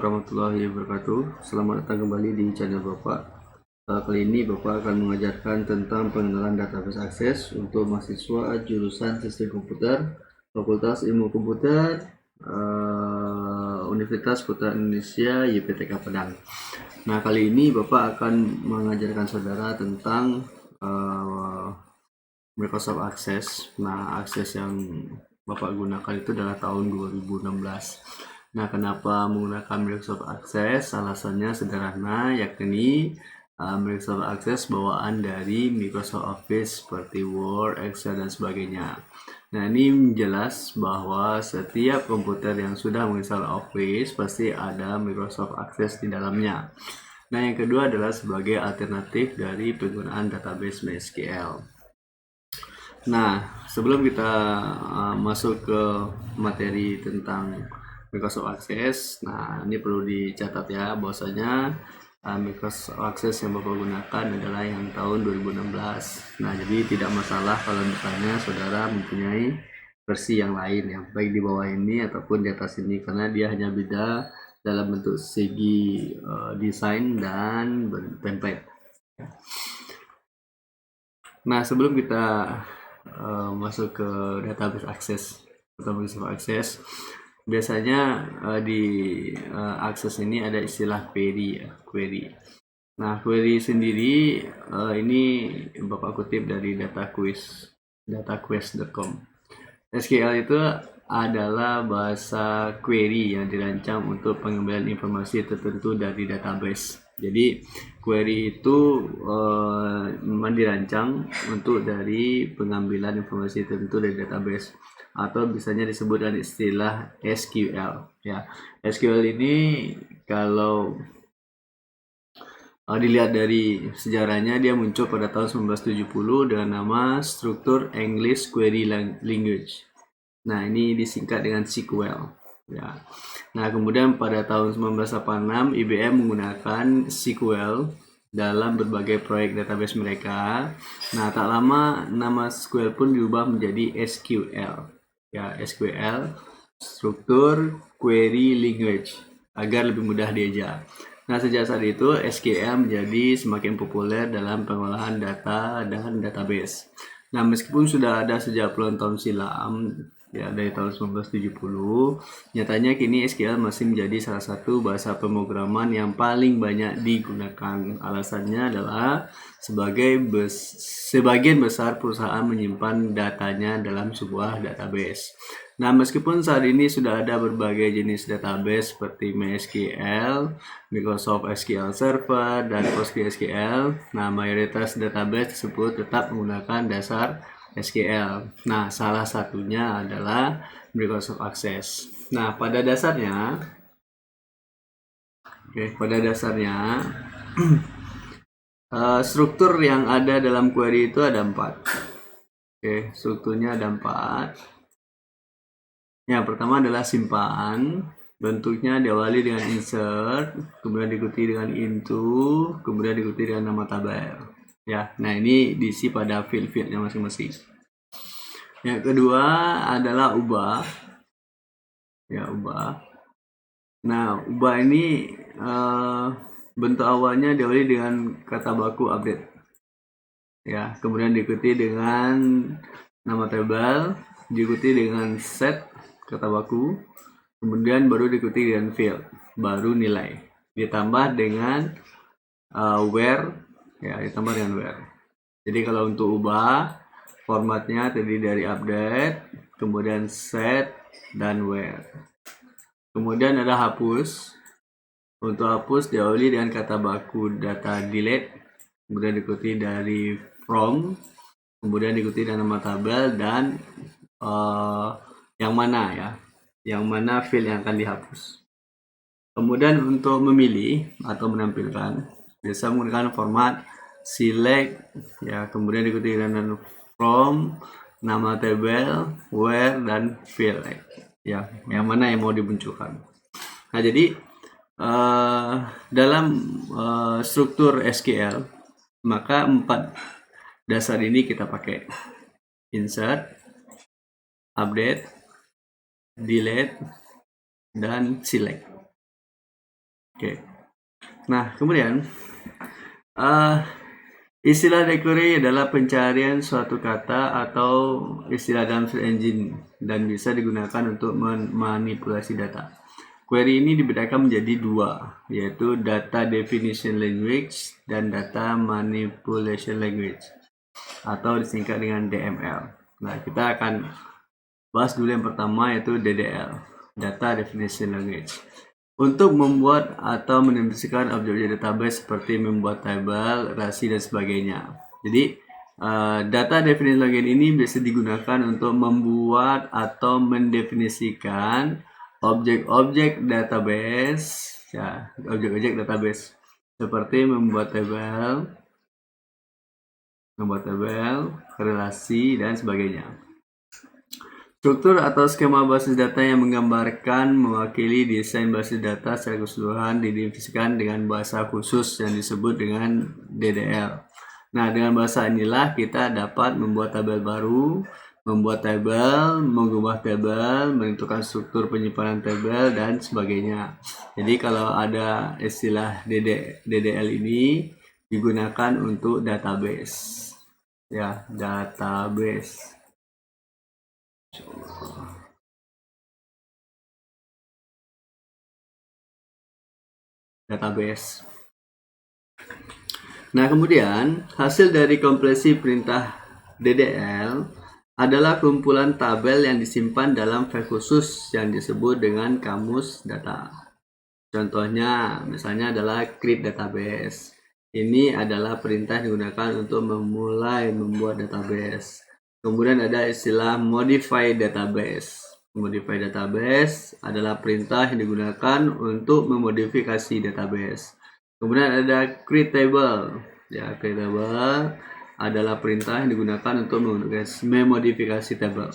warahmatullahi wabarakatuh. Selamat datang kembali di channel Bapak. Kali ini Bapak akan mengajarkan tentang pengenalan database akses untuk mahasiswa jurusan Sistem Komputer, Fakultas Ilmu Komputer, Universitas Putra Indonesia YPTK Padang. Nah, kali ini Bapak akan mengajarkan saudara tentang Microsoft Access. Nah, akses yang Bapak gunakan itu adalah tahun 2016. Nah, kenapa menggunakan Microsoft Access? Alasannya sederhana, yakni Microsoft Access bawaan dari Microsoft Office seperti Word, Excel, dan sebagainya. Nah, ini jelas bahwa setiap komputer yang sudah menginstal Office pasti ada Microsoft Access di dalamnya. Nah, yang kedua adalah sebagai alternatif dari penggunaan database MySQL. Nah, sebelum kita masuk ke materi tentang Microsoft Access, nah ini perlu dicatat ya, bahwasanya Microsoft Access yang Bapak gunakan adalah yang tahun 2016. Nah, jadi tidak masalah kalau misalnya saudara mempunyai versi yang lain ya, baik di bawah ini ataupun di atas ini, karena dia hanya beda dalam bentuk segi desain dan template. Nah, sebelum kita masuk ke database access atau Microsoft Access, biasanya di akses ini ada istilah query ya, query. Nah, query sendiri ini Bapak kutip dari dataquest.com. SQL itu adalah bahasa query yang dirancang untuk pengambilan informasi tertentu dari database. Jadi query itu memang dirancang untuk dari pengambilan informasi tertentu dari database, atau biasanya disebut dengan istilah SQL ya. SQL ini kalau dilihat dari sejarahnya, dia muncul pada tahun 1970 dengan nama Struktur English Query Language. Nah, ini disingkat dengan SQL ya. Nah, kemudian pada tahun 1986 IBM menggunakan SQL dalam berbagai proyek database mereka. Nah, tak lama nama SQL pun diubah menjadi SQL ya, SQL Struktur Query Language, agar lebih mudah diajak. Nah, sejak saat itu SQL menjadi semakin populer dalam pengolahan data dan database. Nah, meskipun sudah ada sejak puluhan tahun silam ya, dari tahun 1970, nyatanya kini SQL masih menjadi salah satu bahasa pemrograman yang paling banyak digunakan. Alasannya adalah sebagian besar perusahaan menyimpan datanya dalam sebuah database. Nah, meskipun saat ini sudah ada berbagai jenis database seperti MySQL, Microsoft SQL Server, dan PostgreSQL, nah mayoritas database tersebut tetap menggunakan dasar SQL. Nah, salah satunya adalah Microsoft Access. Nah, pada dasarnya struktur yang ada dalam query itu ada 4. Strukturnya ada 4. Yang pertama adalah simpan. Bentuknya diawali dengan insert, kemudian diikuti dengan into, kemudian diikuti dengan nama tabel. Ya, nah ini diisi pada field-fieldnya masing-masing. Yang kedua adalah ubah. Ya, ubah. Nah, ubah ini bentuk awalnya diawali dengan kata baku update. Ya, kemudian diikuti dengan nama tabel, diikuti dengan set kata baku, kemudian baru diikuti dengan field, baru nilai, ditambah dengan where ya, ditambah dengan where. Jadi kalau untuk ubah, formatnya terdiri dari update, kemudian set, dan where. Kemudian ada hapus. Untuk hapus diawali dengan kata baku data delete, kemudian diikuti dari from, kemudian diikuti dengan nama tabel dan yang mana ya, yang mana field yang akan dihapus. Kemudian untuk memilih atau menampilkan, biasa menggunakan format select ya, kemudian diikuti dengan from, nama tabel, where, dan field ya, yang mana yang mau dimunculkan. Nah, jadi dalam struktur SQL, maka 4 dasar ini kita pakai: insert, update, delete, dan select. Oke. Nah, kemudian istilah query adalah pencarian suatu kata atau istilah dalam search engine dan bisa digunakan untuk memanipulasi data. Query ini dibedakan menjadi dua, yaitu Data Definition Language dan Data Manipulation Language, atau disingkat dengan DML. Nah, kita akan bahas dulu yang pertama, yaitu DDL, Data Definition Language. Untuk membuat atau mendefinisikan objek-objek database seperti membuat tabel, rasi, dan sebagainya. Jadi, data definition language ini bisa digunakan untuk membuat atau mendefinisikan objek-objek database, ya, objek-objek database seperti membuat tabel, relasi, dan sebagainya. Struktur atau skema basis data yang menggambarkan mewakili desain basis data secara keseluruhan didefinisikan dengan bahasa khusus yang disebut dengan DDL. Nah, dengan bahasa inilah kita dapat membuat tabel baru, membuat tabel, mengubah tabel, menentukan struktur penyimpanan tabel, dan sebagainya. Jadi kalau ada istilah DDL ini digunakan untuk database. Ya, database. Database. Nah, kemudian hasil dari kompresi perintah DDL adalah kumpulan tabel yang disimpan dalam file khusus yang disebut dengan kamus data. Contohnya, misalnya adalah create database. Ini adalah perintah yang digunakan untuk memulai membuat database. Kemudian ada istilah modify database. Modify database adalah perintah yang digunakan untuk memodifikasi database. Kemudian ada create table. Ya, create table adalah perintah yang digunakan untuk memodifikasi table.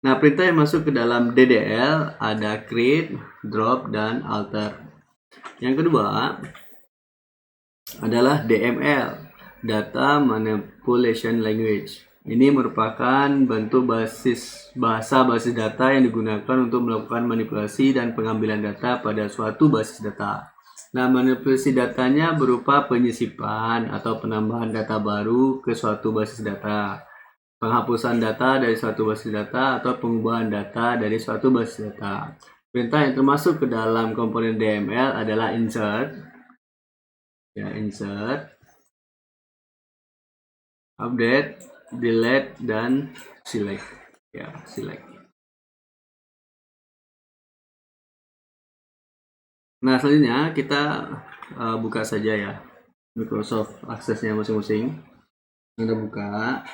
Nah, perintah yang masuk ke dalam DDL ada create, drop, dan alter. Yang kedua adalah DML, Data Manipulation Language. Ini merupakan bentuk bahasa basis data yang digunakan untuk melakukan manipulasi dan pengambilan data pada suatu basis data. Nah, manipulasi datanya berupa penyisipan atau penambahan data baru ke suatu basis data, penghapusan data dari suatu basis data, atau pengubahan data dari suatu basis data. Perintah yang termasuk ke dalam komponen DML adalah insert, ya, insert, update, delete, dan select, ya, select. Nah, selanjutnya kita buka saja ya Microsoft Access-nya masing-masing. Anda buka,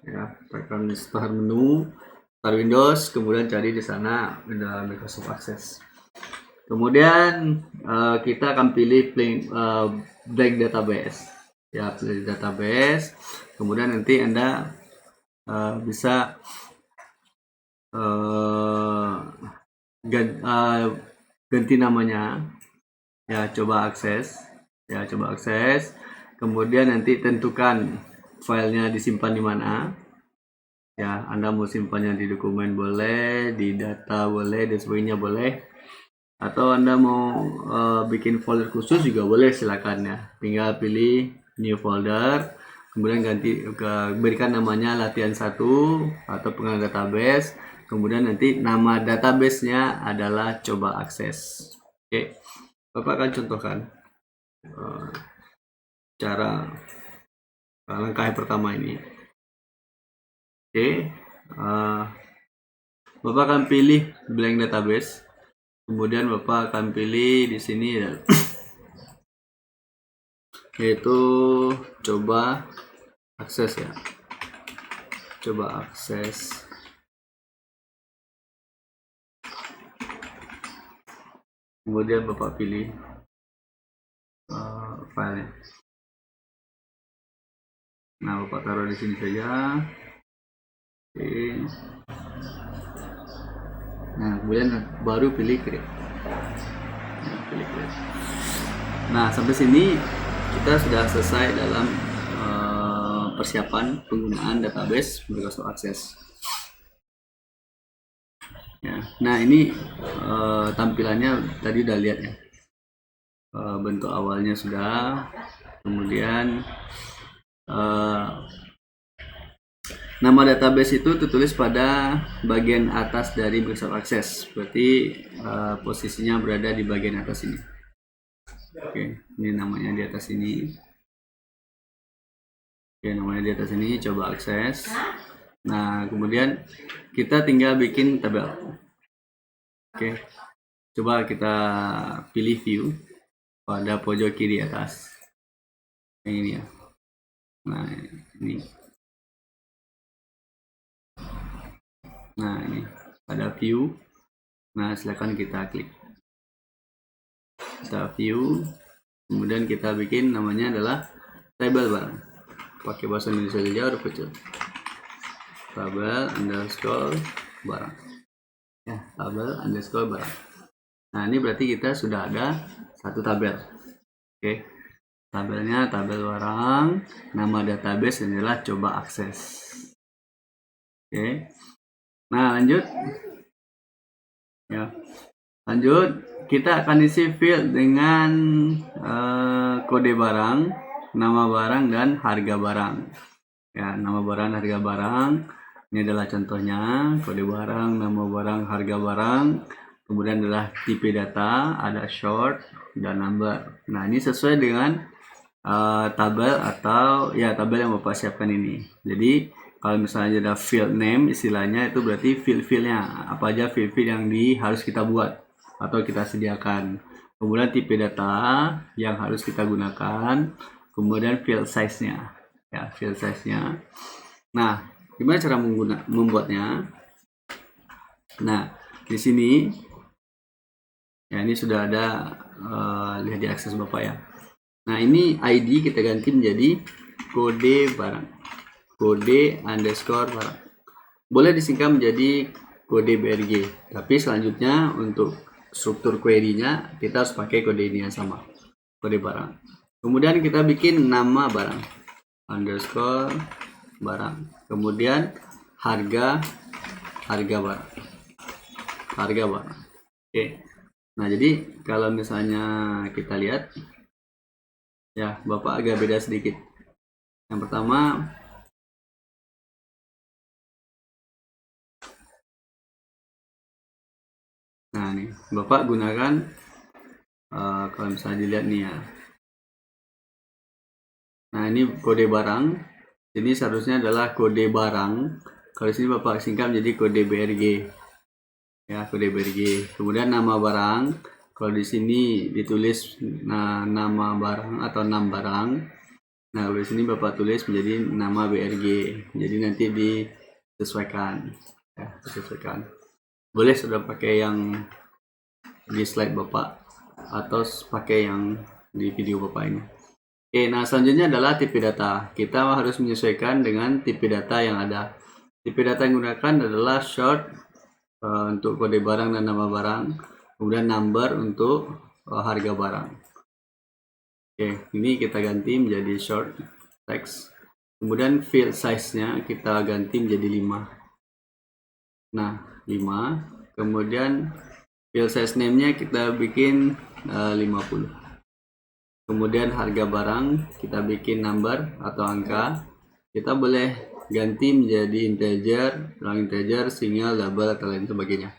ya, tekan start menu, start Windows, kemudian cari di sana ada Microsoft Access. Kemudian kita akan pilih blank database, ya, pilih database. Kemudian nanti Anda bisa ganti namanya, ya, coba akses, kemudian nanti tentukan filenya disimpan di mana, ya. Anda mau simpannya di dokumen boleh, di data boleh, dan sebagainya boleh, atau Anda mau bikin folder khusus juga boleh, silakan ya. Tinggal pilih new folder, kemudian berikan namanya latihan 1 atau pengenalan database, kemudian nanti nama database-nya adalah coba akses. Oke, Bapak akan contohkan cara langkah yang pertama ini. Oke, Bapak akan pilih blank database, kemudian Bapak akan pilih di sini ya, yaitu coba akses, ya, coba akses. Kemudian Bapak pilih filenya. Nah, Bapak taruh di sini saja. Oke. Nah, kemudian baru pilih create. Nah, sampai sini kita sudah selesai dalam persiapan penggunaan database Microsoft Access. Ya. Nah, ini tampilannya tadi udah lihat ya. bentuk awalnya sudah, kemudian nama database itu tertulis pada bagian atas dari Microsoft Access, berarti posisinya berada di bagian atas ini. Oke, ini namanya di atas ini. Oke, namanya di atas ini, coba akses. Nah, kemudian kita tinggal bikin tabel. Oke, coba kita pilih view pada pojok kiri atas. Yang ini ya. Nah, ini. Nah, ini ada view. Nah, silakan kita klik. Kita view, kemudian kita bikin namanya adalah tabel barang. Pakai bahasa Indonesia saja udah kecil. Tabel underscore barang. Ya, tabel underscore barang. Nah, ini berarti kita sudah ada satu tabel. Oke. Tabelnya tabel barang, nama database adalah coba akses. Oke. Nah, lanjut. Ya. Lanjut, kita akan isi field dengan kode barang, nama barang, dan harga barang. Ya, nama barang, harga barang. Ini adalah contohnya, kode barang, nama barang, harga barang. Kemudian adalah tipe data, ada short dan number. Nah, ini sesuai dengan tabel atau ya tabel yang Bapak siapkan ini. Jadi kalau misalnya ada field name, istilahnya itu berarti field-fieldnya apa aja field-field yang harus kita buat atau kita sediakan. Kemudian tipe data yang harus kita gunakan. Kemudian field size-nya, ya field size-nya. Nah, gimana cara membuatnya? Nah, di sini ya ini sudah ada lihat di akses Bapak ya. Nah, ini ID kita ganti menjadi kode barang, kode underscore barang. Boleh disingkat menjadi kode BRG, tapi selanjutnya untuk struktur query-nya kita harus pakai kode ini yang sama, kode barang. Kemudian kita bikin nama barang underscore barang, kemudian harga barang, harga barang. Oke. Nah, jadi kalau misalnya kita lihat ya, Bapak agak beda sedikit. Yang pertama, nah nih, Bapak gunakan kalau misalnya dilihat nih ya. Nah, ini kode barang. Ini seharusnya adalah kode barang. Kalau di sini Bapak singkat menjadi kode BRG. Ya, kode BRG. Kemudian nama barang. Kalau di sini ditulis nama barang atau nam barang. Nah, kalau di sini Bapak tulis menjadi nama BRG. Jadi nanti disesuaikan. Ya, disesuaikan. Boleh sudah pakai yang di slide Bapak atau pakai yang di video Bapak ini. Oke, nah selanjutnya adalah tipe data. Kita harus menyesuaikan dengan tipe data yang ada. Tipe data yang digunakan adalah short untuk kode barang dan nama barang, kemudian number untuk harga barang. Oke, ini kita ganti menjadi short text. Kemudian field size-nya kita ganti menjadi 5. Nah, 5. Kemudian field size name-nya kita bikin 50. Kemudian harga barang kita bikin number atau angka. Kita boleh ganti menjadi integer, long integer, single, double, atau lain sebagainya.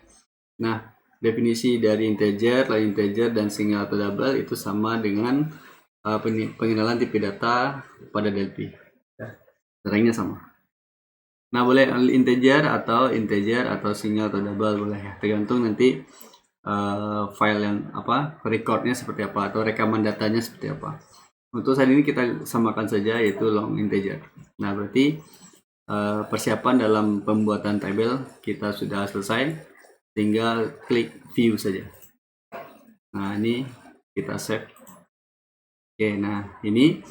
Nah, definisi dari integer, long integer, dan single atau double itu sama dengan pengenalan tipe data pada DLP. Caranya sama. Nah, boleh integer atau single atau double boleh ya, tergantung nanti file yang recordnya seperti apa atau rekaman datanya seperti apa. Untuk saat ini kita samakan saja yaitu long integer. Nah, berarti persiapan dalam pembuatan tabel kita sudah selesai, tinggal klik view saja. Nah, ini kita save. Oke, nah ini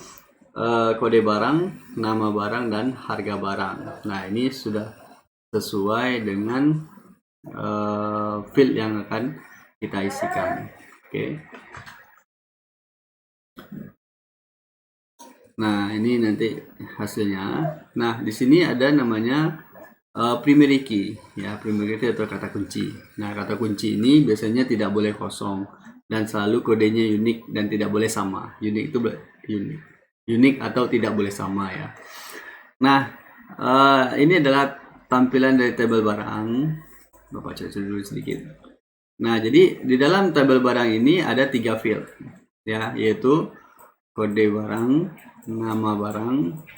kode barang, nama barang, dan harga barang. Nah, ini sudah sesuai dengan field yang akan kita isikan. Oke. Nah, ini nanti hasilnya. Nah, di sini ada namanya primary key, ya, primary key atau kata kunci. Nah, kata kunci ini biasanya tidak boleh kosong. dan selalu kodenya unik dan tidak boleh sama. Unik itu unik atau tidak boleh sama ya. Nah, ini adalah tampilan dari tabel barang. Bapak coba dulu sedikit. Nah, jadi di dalam tabel barang ini ada 3 field ya, yaitu kode barang, nama barang,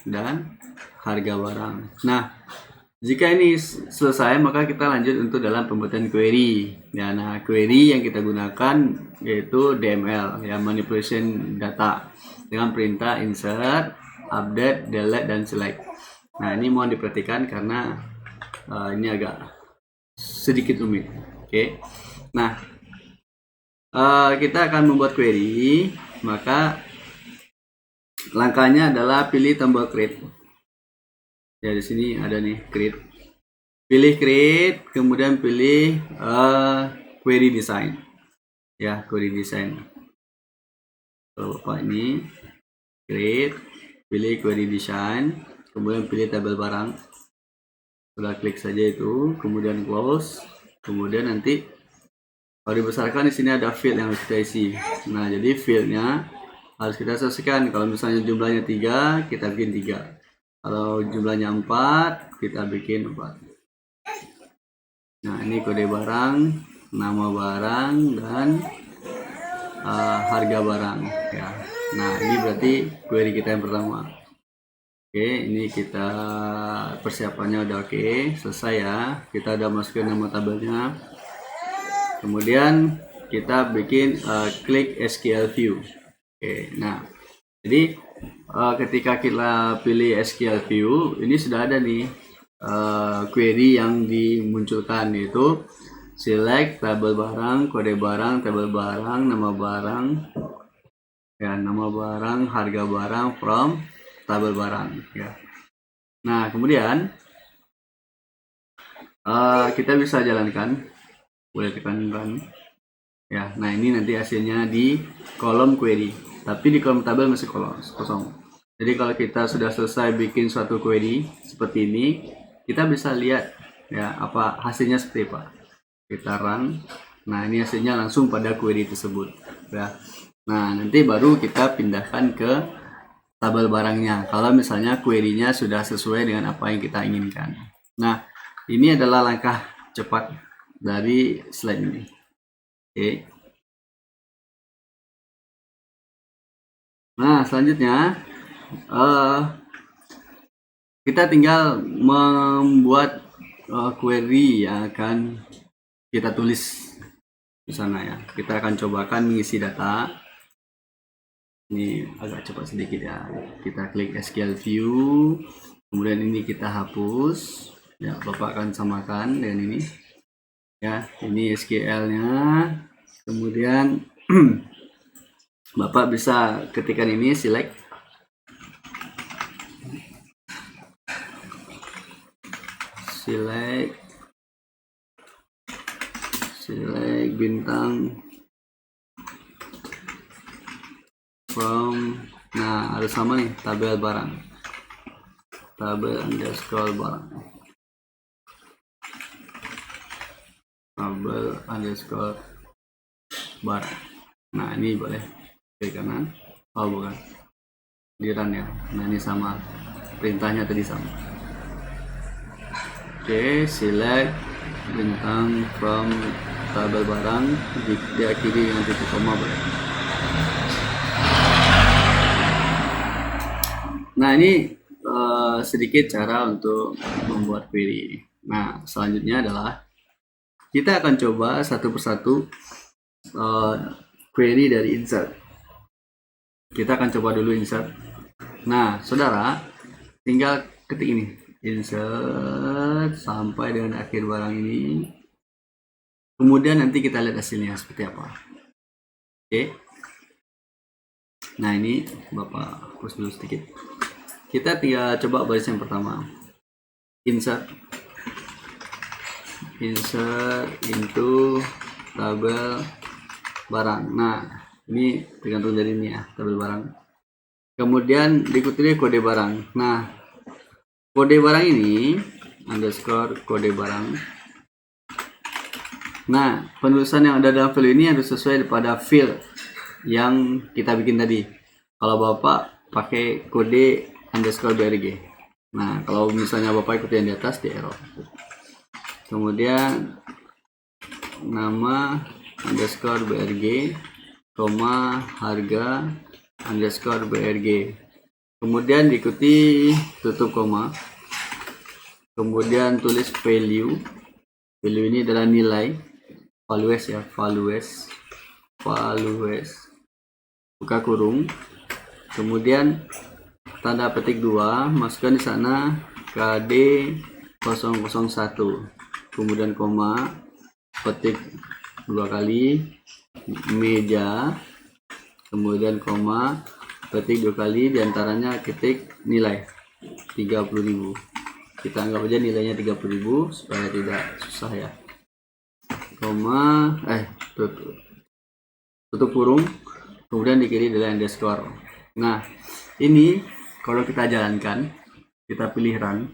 dan harga barang. Nah, jika ini selesai, maka kita lanjut untuk dalam pembuatan query. Ya, nah, query yang kita gunakan yaitu DML, ya, manipulation data, dengan perintah insert, update, delete, dan select. Nah, ini mohon diperhatikan karena ini agak sedikit rumit. Oke. Nah, kita akan membuat query, maka langkahnya adalah pilih tombol create. Ya, di sini ada nih create. Pilih create, kemudian pilih query design. Ya, query design. Kalau Bapak ini create, pilih query design, kemudian pilih tabel barang. Sudah klik saja itu, kemudian close, kemudian nanti kalau dibesarkan di sini ada field yang harus kita isi. Nah, jadi fieldnya harus kita sesuaikan. Kalau misalnya jumlahnya 3, kita bikin 3. Kalau jumlahnya 4, kita bikin 4. Nah, ini kode barang, nama barang, dan harga barang ya. Nah, ini berarti query kita yang pertama. Oke, ini kita persiapannya udah oke, selesai ya. Kita udah masukin nama tabelnya. Kemudian kita bikin klik SQL view. Oke, nah, jadi ketika kita pilih SQL view, ini sudah ada nih query yang dimunculkan, yaitu select tabel barang, kode barang, tabel barang, nama barang, ya, nama barang, harga barang from tabel barang ya. Nah, kemudian kita bisa jalankan, boleh tekan run ya. Nah, ini nanti hasilnya di kolom query, tapi di kolom tabel masih kosong. Jadi kalau kita sudah selesai bikin suatu query seperti ini, kita bisa lihat ya apa hasilnya seperti apa. Kita run. Nah, ini hasilnya langsung pada query tersebut ya. Nah, nanti baru kita pindahkan ke tabel barangnya kalau misalnya query-nya sudah sesuai dengan apa yang kita inginkan. Nah, ini adalah langkah cepat dari slide ini. Oke. Nah, selanjutnya kita tinggal membuat query yang akan kita tulis di sana ya. Kita akan cobakan mengisi data. Ini agak cepat sedikit ya. Kita klik SQL view, kemudian ini kita hapus. Ya, Bapak akan samakan dengan ini. Ya, ini SQL-nya. Kemudian Bapak bisa ketikkan ini, select bintang from, nah harus sama nih, tabel barang, tabel underscore barang, tabel underscore barang. Nah, ini boleh klik kanan, oh bukan, di run ya. Nah, ini sama, perintahnya tadi sama. Oke, select bintang from tabel barang, diakhiri dengan titik koma boleh. Nah, ini sedikit cara untuk membuat query. Nah, selanjutnya adalah kita akan coba satu persatu query dari insert. Kita akan coba dulu insert. Nah, saudara tinggal ketik ini, insert sampai dengan akhir barang ini. Kemudian nanti kita lihat hasilnya seperti apa. Oke. Nah, ini Bapak hapus dulu sedikit. Kita tinggal coba baris yang pertama. Insert into tabel barang. Nah, ini tergantung dari ini ya, tabel barang. Kemudian diikuti kode barang. Nah, kode barang ini underscore kode barang. Nah, penulisan yang ada dalam value ini harus sesuai pada field yang kita bikin tadi. Kalau Bapak pakai kode underscore BRG. Nah, kalau misalnya Bapak ikut yang di atas, di error. Kemudian nama underscore BRG, koma harga underscore BRG. Kemudian diikuti tutup koma. Kemudian tulis value. Value ini adalah nilai. Values ya, values. Buka kurung. Kemudian tanda petik 2, masukkan di sana KD 001. Kemudian koma, petik 2 kali, meja, kemudian koma, petik 2 kali, diantaranya ketik nilai 30.000. Kita anggap aja nilainya 30.000 supaya tidak susah ya. Koma, tutup kurung, kemudian di kiri adalah underscore. Nah, ini kalau kita jalankan, kita pilih run.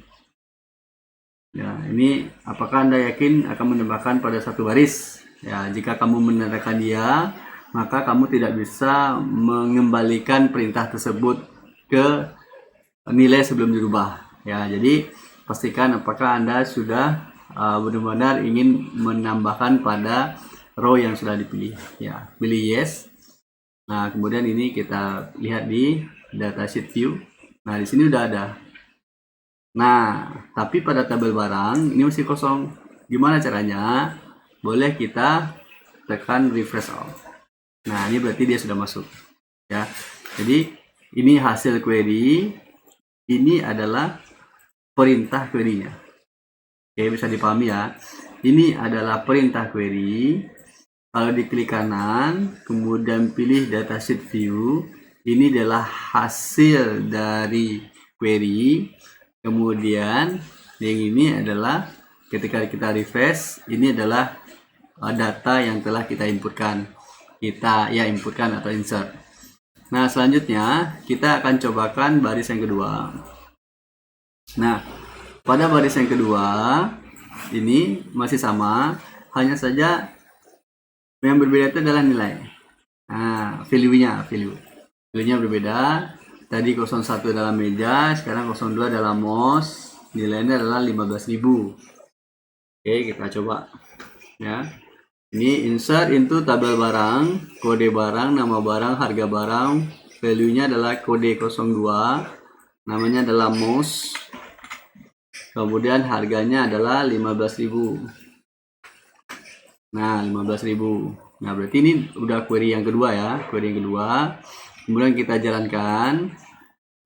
Ya, ini apakah Anda yakin akan menambahkan pada satu baris? Ya, jika kamu menandakan dia, maka kamu tidak bisa mengembalikan perintah tersebut ke nilai sebelum dirubah. Ya, jadi pastikan apakah Anda sudah benar-benar ingin menambahkan pada row yang sudah dipilih. Ya, pilih yes. Nah, kemudian ini kita lihat di datasheet view. Nah, di sini udah ada. Nah, tapi pada tabel barang ini masih kosong. Gimana caranya? Boleh kita tekan refresh all. Nah, ini berarti dia sudah masuk. Ya. Jadi, ini hasil query. Ini adalah perintah query-nya. Oke, bisa dipahami ya. Ini adalah perintah query. Kalau diklik kanan, kemudian pilih datasheet view, ini adalah hasil dari query. Kemudian yang ini adalah ketika kita refresh, ini adalah data yang telah kita inputkan. Kita ya inputkan atau insert. Nah, selanjutnya kita akan cobakan baris yang kedua. Nah, pada baris yang kedua ini masih sama, hanya saja yang berbeda itu adalah nilai. Nah, value-nya berbeda. Tadi 01 dalam meja, sekarang 02 dalam mouse. Nilainya adalah 15.000. Oke, kita coba ya. Ini insert into tabel barang, kode barang, nama barang, harga barang. Value-nya adalah kode 02. Namanya adalah mouse. Kemudian harganya adalah 15.000. Nah, 15.000. Nah, berarti ini udah query yang kedua ya. Query yang kedua. Kemudian kita jalankan.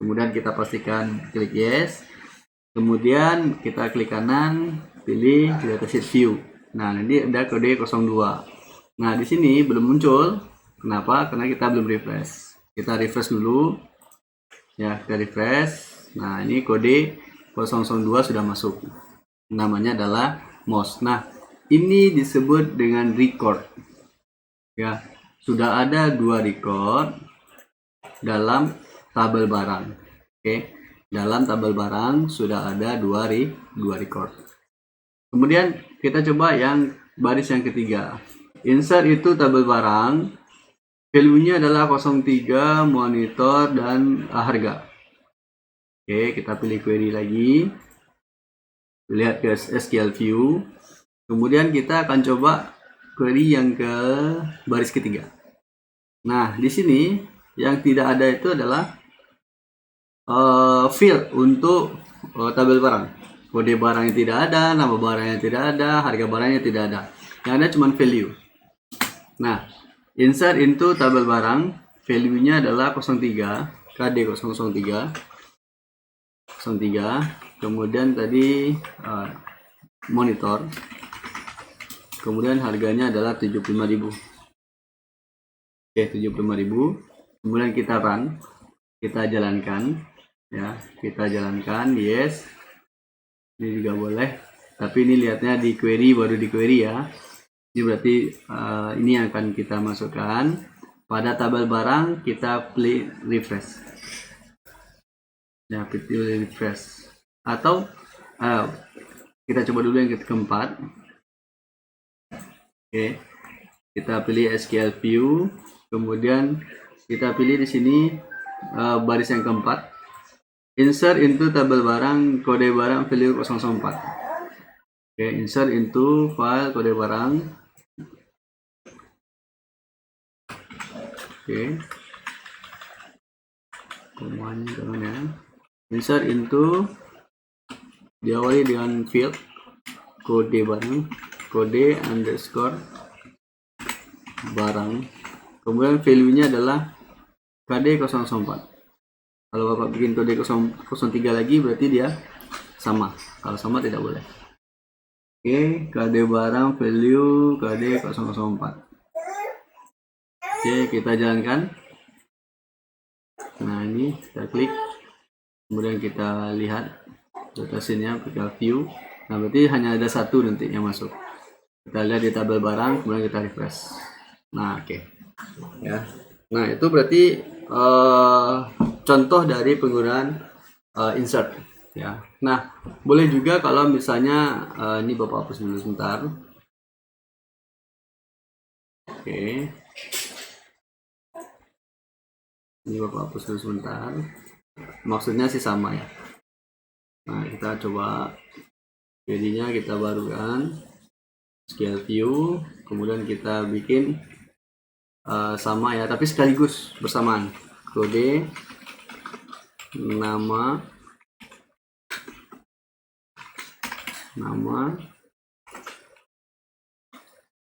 Kemudian kita pastikan klik yes. Kemudian kita klik kanan, pilih datasheet view. Nah, ini ada kode 02. Nah, di sini belum muncul. Kenapa? Karena kita belum refresh. Kita refresh dulu. Ya, kita refresh. Nah, ini kode 002 sudah masuk. Namanya adalah mouse. Nah, ini disebut dengan record. Ya, sudah ada 2 record dalam tabel barang. Oke, dalam tabel barang sudah ada 2 record. Kemudian kita coba yang baris yang ketiga. Insert itu tabel barang. Value-nya adalah 03, monitor, dan harga. Oke, kita pilih query lagi. Lihat ke SQL view. Kemudian kita akan coba query yang ke baris ketiga. Nah, di sini yang tidak ada itu adalah field untuk tabel barang. Kode barangnya tidak ada, nama barangnya tidak ada, harga barangnya tidak ada. Yang ada cuma value. Nah, insert into tabel barang, value-nya adalah 03, KD 003. Kemudian tadi monitor. Kemudian harganya adalah 75.000. Oke, 75.000. Kemudian kita run, kita jalankan ya, kita jalankan yes. Ini juga boleh, tapi ini lihatnya di query, baru di query ya. Ini berarti ini yang akan kita masukkan pada tabel barang. Kita play refresh ya, pilih refresh, atau kita coba dulu yang keempat. Oke, kita pilih SQL View, kemudian kita pilih di sini baris yang keempat, insert into tabel barang kode barang value 004. Oke, insert into file kode barang. Oke, semuanya jangan ya. Insert into, diawali dengan field kode barang, kode underscore barang, kemudian value-nya adalah KD 004. Kalau Bapak bikin kode 003 lagi berarti dia sama, kalau sama tidak boleh. Oke, KD barang value KD 004. Oke, kita jalankan. Nah, ini kita klik, kemudian kita lihat datasinya, kita view. Nah, berarti hanya ada satu nanti yang masuk. Kita lihat di tabel barang, kemudian kita refresh. Nah, oke. Ya. Nah, itu berarti contoh dari penggunaan insert. Ya. Nah, boleh juga kalau misalnya ini Bapak hapus dulu sebentar. Oke. Ini Bapak hapus dulu sebentar. Maksudnya sih sama ya. Nah, kita coba jadinya kita barukan SQL View, kemudian kita bikin sama ya, tapi sekaligus bersamaan. Kode, nama,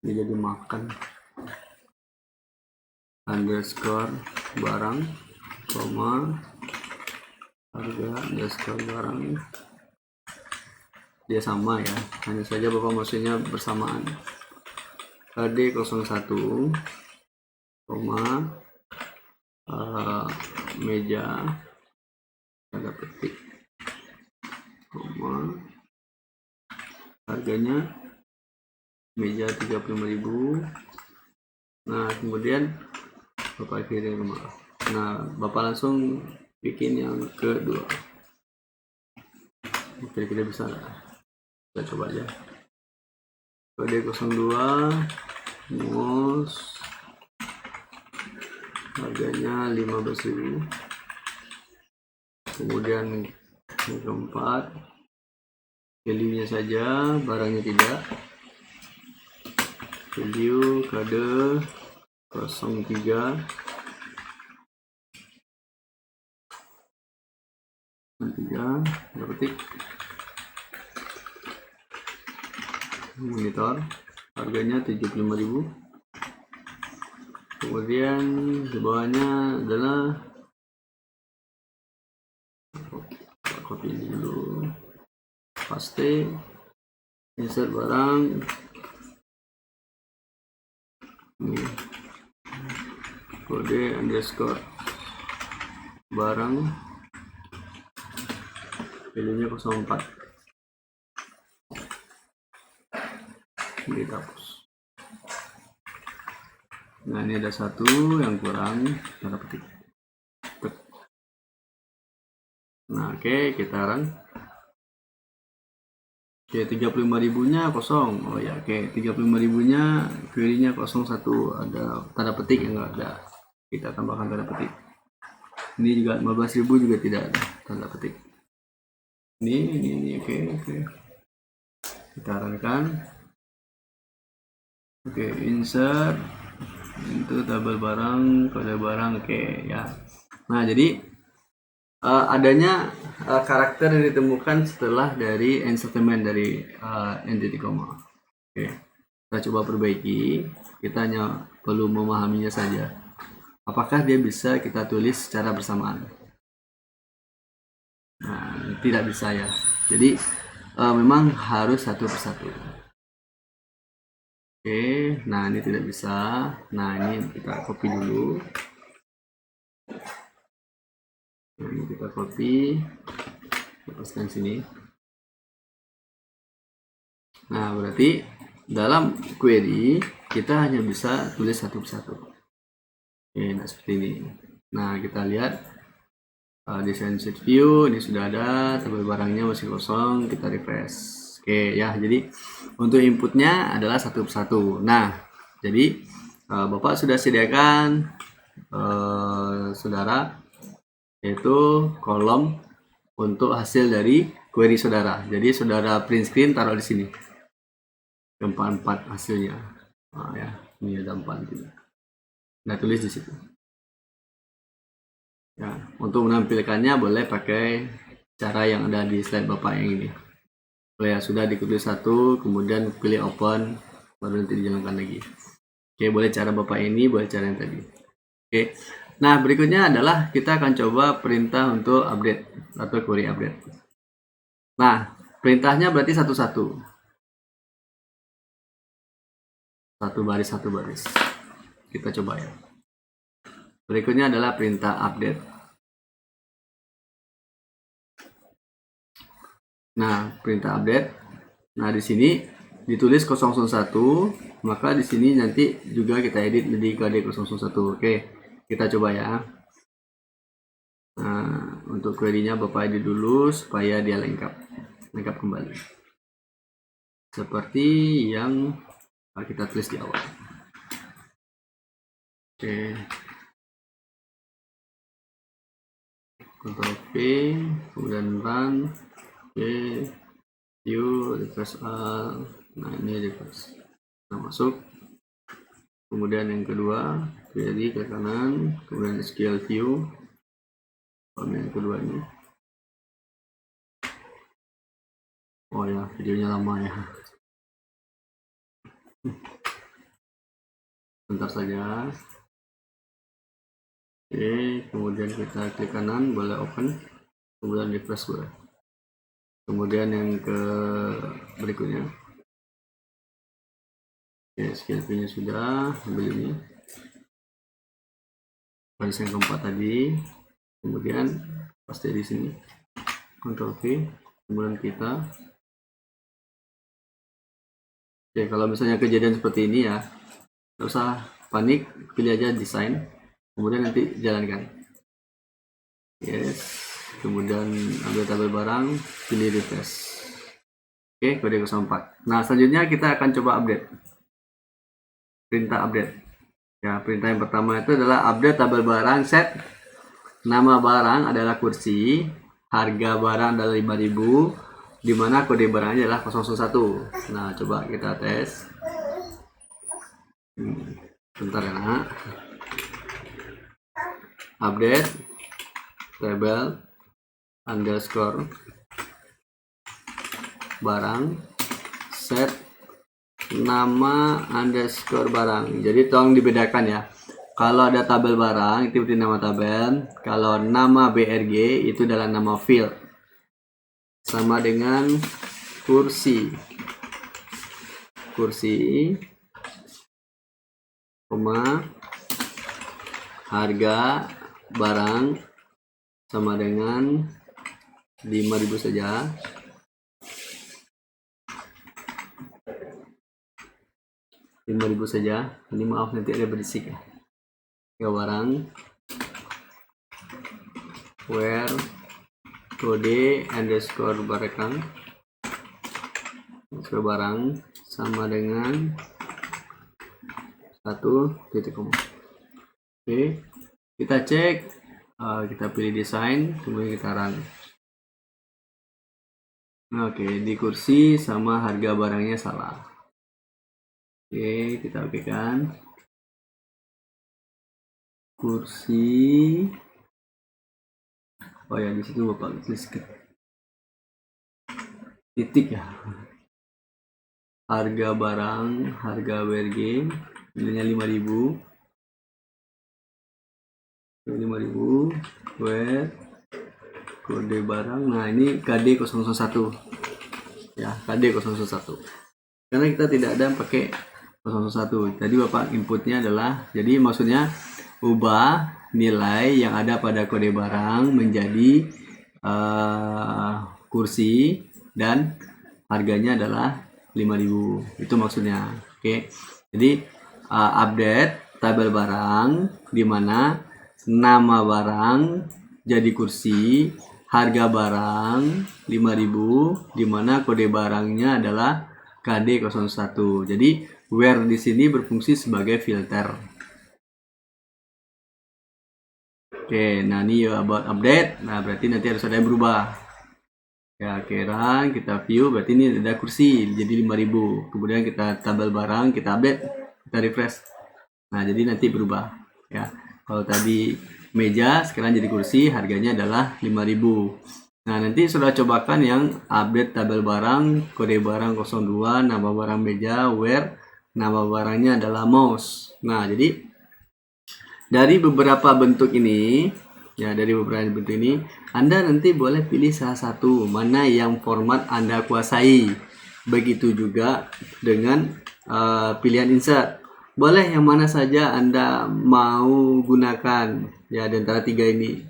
ini jadi makan, underscore barang, koma, harga underscore barang. Dia sama ya, hanya saja Bapak maksudnya bersamaan. KD 01, koma, meja, tanda petik, koma, harganya meja 35.000. Nah, kemudian Bapak kirim. Nah, Bapak langsung bikin yang kedua. Kira-kira bisa nggak? Kita coba aja. Kode 02, mos, harganya 15.000. Kemudian yang keempat, value-nya saja, barangnya tidak. Value kode 03, ketik monitor, harganya 75.000. Kemudian di bawahnya adalah copy dulu, paste, insert barang, ini kode underscore barang, value-nya 04. Kita hapus. Nah, ini ada satu yang kurang, tanda petik. Nah, oke, kita run. Oke, 35.000-nya kosong. Oh ya, oke, 35.000-nya query-nya 01, ada tanda petik yang enggak ada. Kita tambahkan tanda petik. Ini juga 15.000 juga tidak ada tanda petik. Ini oke. Kita runkan. Oke, insert itu tabel barang, kode barang, oke ya. Nah, jadi adanya karakter yang ditemukan setelah dari insertment dari entity comma. Oke, kita coba perbaiki. Kita hanya perlu memahaminya saja. Apakah dia bisa kita tulis secara bersamaan? Nah, tidak bisa ya. Jadi memang harus satu persatu. Oke, nah ini tidak bisa. Nah, ini kita copy dulu. Nah, ini kita copy, lepaskan sini. Nah, berarti dalam query kita hanya bisa tulis satu persatu. Oke, nah seperti ini. Nah, kita lihat design sheet view, ini sudah ada, tabel barangnya masih kosong, kita refresh. Oke ya, jadi untuk inputnya adalah satu persatu. Nah, jadi Bapak sudah sediakan saudara yaitu kolom untuk hasil dari query saudara. Jadi saudara print screen taruh di sini. 4 hasilnya. Nah, ya, ini ada 4 gitu. Nah, tulis di situ. Ya, untuk menampilkannya boleh pakai cara yang ada di slide Bapak yang ini. Ya, sudah dikulik satu, kemudian pilih open, baru nanti dijalankan lagi. Oke, boleh cara Bapak ini, boleh cara yang tadi. Oke, nah berikutnya adalah kita akan coba perintah untuk update atau query update. Nah, perintahnya berarti satu-satu. Satu baris. Kita coba ya. Berikutnya adalah perintah update. Nah, perintah update. Nah, di sini ditulis 001, maka di sini nanti juga kita edit jadi KD 001. Oke, kita coba ya. Nah, untuk query-nya Bapak edit dulu supaya dia lengkap kembali. Seperti yang kita tulis di awal. Oke. Ctrl V, kemudian run. Oke. View, refresh all. Nah, ini refresh. Nah, masuk. Kemudian yang kedua, query ke kanan, kemudian SQL view. Yang kedua ini. Oh ya, videonya lama ya. Bentar saja. Oke, kemudian kita klik kanan, boleh open, kemudian refresh boleh. Kemudian yang ke berikutnya. Oke, SQL view-nya sudah, ambil ini. Baris yang keempat tadi. Kemudian paste di sini. Ctrl V, kemudian kita. Oke, kalau misalnya kejadian seperti ini ya, nggak usah panik, pilih aja desain, kemudian nanti jalankan. Yes, kemudian ambil tabel barang, pilih refresh. Oke, kode 04. Nah, selanjutnya kita akan coba update. Perintah update. Ya, perintah yang pertama itu adalah update tabel barang set. Nama barang adalah kursi, harga barang adalah 5.000, di mana kode barangnya adalah 001. Nah, coba kita tes. Bentar ya, nak. Update tabel underscore barang set nama underscore barang. Jadi tolong dibedakan ya. Kalau ada tabel barang itu berarti nama tabel. Kalau nama BRG itu adalah nama field. Sama dengan kursi, harga barang sama dengan 5.000 saja. Ini maaf nanti ada berisik ya. Barang where kode underscore barang sama dengan 1.0. Oke, kita cek, kita pilih desain, kemudian kita run. Oke, di kursi sama harga barangnya salah. Oke, kita oke kan. Kursi. Oh ya, di situ Bapak tulis titik ya. Harga barang, harga BRG, nilainya 5.000. 5.000, where kode barang. Nah, ini KD 001. Ya, KD 001. Karena kita tidak ada pakai 001. Jadi Bapak inputnya adalah, jadi maksudnya ubah nilai yang ada pada kode barang menjadi kursi dan harganya adalah 5.000. Itu maksudnya. Oke. Jadi update tabel barang di mana nama barang jadi kursi, harga barang 5.000, di mana kode barangnya adalah KD01. Jadi where di sini berfungsi sebagai filter. Oke, nah ini about update. Nah, berarti nanti harus ada yang berubah. Ya, akhiran kita view, berarti ini ada kursi jadi 5.000. Kemudian kita tabel barang, kita update, kita refresh. Nah, jadi nanti berubah. Ya, kalau tadi meja, sekarang jadi kursi, harganya adalah 5.000. Nah, nanti sudah cobakan yang update tabel barang, kode barang 02, nama barang meja, where, nama barangnya adalah mouse. Nah, jadi dari beberapa bentuk ini, ya dari beberapa bentuk ini, Anda nanti boleh pilih salah satu mana yang format Anda kuasai. Begitu juga dengan pilihan insert. Boleh yang mana saja Anda mau gunakan, ya di antara tiga ini.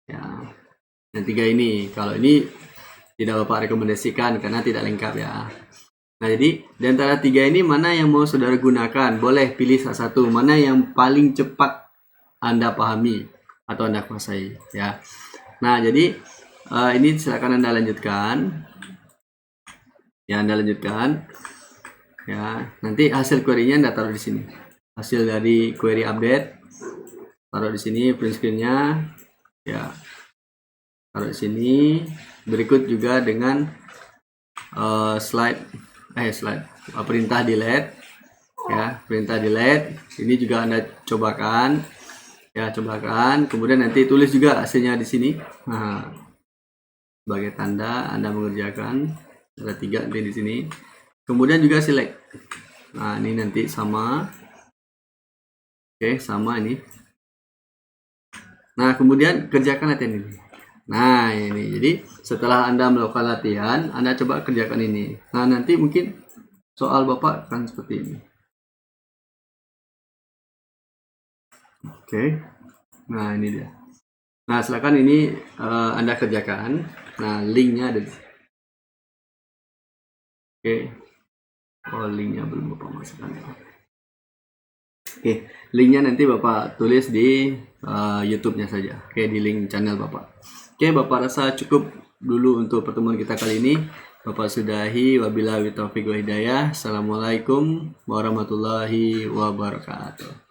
Ya, yang tiga ini. Kalau ini tidak Bapak rekomendasikan karena tidak lengkap ya. Nah, jadi di antara tiga ini mana yang mau saudara gunakan? Boleh pilih salah satu. Mana yang paling cepat Anda pahami atau Anda kuasai ya. Nah, jadi ini silakan Anda lanjutkan. Ya, Anda lanjutkan. Ya, nanti hasil query-nya Anda taruh di sini. Hasil dari query update taruh di sini, print screen-nya ya. Taruh di sini. Berikut juga dengan perintah delete ya, perintah delete ini juga Anda cobakan ya, kemudian nanti tulis juga hasilnya di sini. Nah, sebagai tanda Anda mengerjakan, ada 3 nanti di sini, kemudian juga select. Nah, ini nanti sama, oke, sama ini. Nah, kemudian kerjakan latihan ini. Nah, ini jadi setelah Anda melakukan latihan, Anda coba kerjakan ini. Nah, nanti mungkin soal Bapak akan seperti ini. Oke. Nah, ini dia. Nah, silakan ini Anda kerjakan. Nah, linknya ada di sini. Oke. Oh, linknya belum Bapak masukkan. Oke, linknya nanti Bapak tulis di YouTube-nya saja. Oke, di link channel Bapak. Oke, Bapak rasa cukup dulu untuk pertemuan kita kali ini. Bapak sudahi, wabillahi taufiq wal hidayah. Assalamualaikum warahmatullahi wabarakatuh.